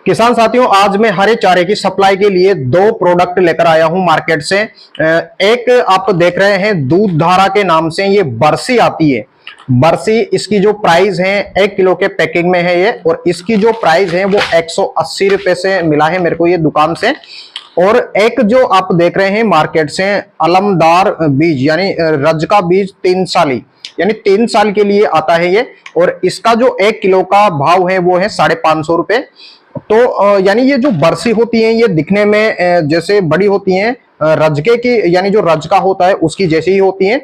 किसान साथियों, आज मैं हरे चारे की सप्लाई के लिए दो प्रोडक्ट लेकर आया हूं मार्केट से। एक आप देख रहे हैं दूध धारा के नाम से ये बरसी आती है। बरसी, इसकी जो प्राइस है 1 किलो के पैकिंग में है ये, और इसकी जो प्राइस है वो 180 रुपए से मिला है मेरे को ये दुकान से। और एक जो आप देख रहे हैं मार्केट से अलमदार बीज यानी रज का बीज 3 साली यानी 3 साल के लिए आता है ये, और इसका जो 1 किलो का भाव है वो है 550 रुपए। तो यानी ये जो बरसी होती है ये दिखने में जैसे बड़ी होती हैं, रजके की यानी जो रज का होता है उसकी जैसी ही होती हैं।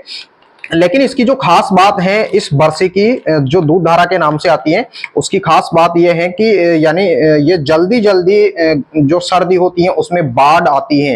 लेकिन इसकी जो खास बात है इस बरसी की, जो दूध धारा के नाम से आती है, उसकी खास बात यह है कि यानी ये जल्दी जल्दी जो सर्दी होती है उसमें बाढ़ आती है,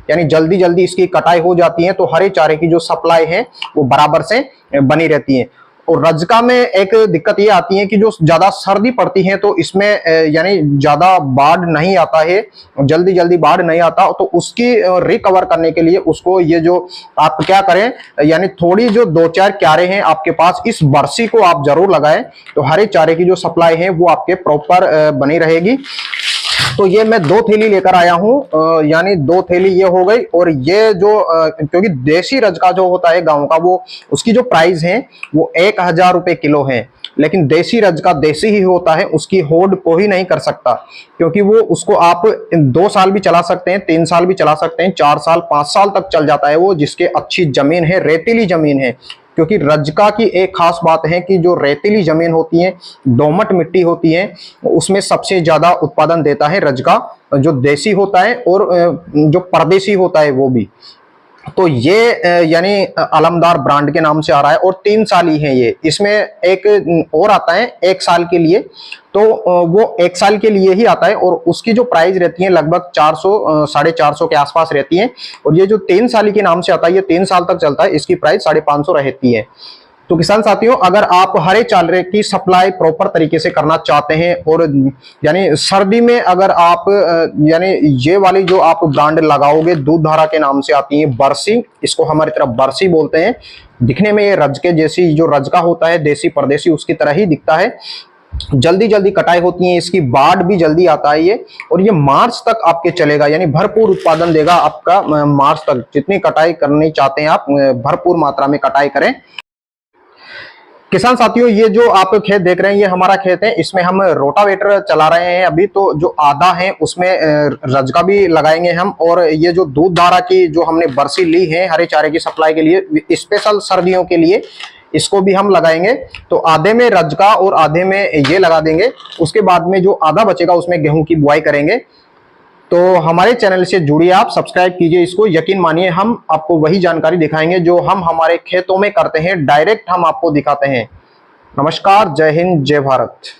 यानी जल्दी जल्दी इसकी कटाई हो जाती है, तो हरे चारे की जो सप्लाई है वो बराबर से बनी रहती है। और रजका में एक दिक्कत ये आती है कि जो ज्यादा सर्दी पड़ती है तो इसमें यानी ज्यादा बाढ़ नहीं आता है, जल्दी जल्दी बाढ़ नहीं आता, तो उसकी रिकवर करने के लिए उसको ये जो आप क्या करें, यानी थोड़ी जो 2-4 क्यारे हैं आपके पास, इस बरसी को आप जरूर लगाएं, तो हरे चारे की जो सप्लाई है वो आपके प्रॉपर बनी रहेगी। तो ये मैं 2 थैली लेकर आया हूं, यानी 2 थैली ये हो गई। और ये जो क्योंकि देसी रजका जो होता है गांव का, वो उसकी जो प्राइस है वो 1000 रुपए किलो है, लेकिन देसी रजका देसी ही होता है, उसकी होड़ कोई नहीं कर सकता, क्योंकि वो उसको आप 2 साल भी चला सकते हैं, 3 साल भी चला सकते हैं, 4 साल 5 साल तक चल जाता है वो, जिसके अच्छी जमीन है, रेतीली जमीन है। क्योंकि रजका की एक खास बात है कि जो रेतीली जमीन होती है, दोमट मिट्टी होती है, उसमें सबसे ज्यादा उत्पादन देता है रजका, जो देसी होता है और जो परदेसी होता है वो भी। तो ये यानी अलमदार ब्रांड के नाम से आ रहा है, और 3 साल ही है ये। इसमें एक और आता है 1 साल के लिए, तो वो 1 साल के लिए ही आता है, और उसकी जो प्राइस रहती है लगभग 400 450 के आसपास रहती है। और ये जो 3 साल के नाम से आता है ये 3 साल तक चलता है, इसकी प्राइस 550 रहती है। तो किसान साथियों, अगर आप हरे चारे की सप्लाई प्रॉपर तरीके से करना चाहते हैं, और यानी सर्दी में अगर आप यानी ये वाली जो आप ब्रांड लगाओगे, दूध धारा के नाम से आती है बरसी, इसको हमारी तरफ बरसी बोलते हैं। दिखने में ये रज के जैसी, जो रजका होता है देसी परदेसी, उसकी तरह ही दिखता है। जल्दी जल्दी कटाई होती है, इसकी बाढ़ भी जल्दी आता है ये, और ये मार्च तक आपके चलेगा, यानी भरपूर उत्पादन देगा आपका मार्च तक। जितनी कटाई करनी चाहते हैं आप, भरपूर मात्रा में कटाई करें। किसान साथियों, ये जो आप खेत देख रहे हैं ये हमारा खेत है, इसमें हम रोटावेटर चला रहे हैं अभी। तो जो आधा है उसमें रजका भी लगाएंगे हम, और ये जो दूध धारा की जो हमने बरसी ली है हरे चारे की सप्लाई के लिए, स्पेशल सर्दियों के लिए इसको भी हम लगाएंगे। तो आधे में रजका और आधे में ये लगा देंगे, उसके बाद में जो आधा बचेगा उसमें गेहूं की बुआई करेंगे। तो हमारे चैनल से जुड़िए, आप सब्सक्राइब कीजिए इसको। यकीन मानिए हम आपको वही जानकारी दिखाएंगे जो हम हमारे खेतों में करते हैं, डायरेक्ट हम आपको दिखाते हैं। नमस्कार, जय हिंद, जय भारत।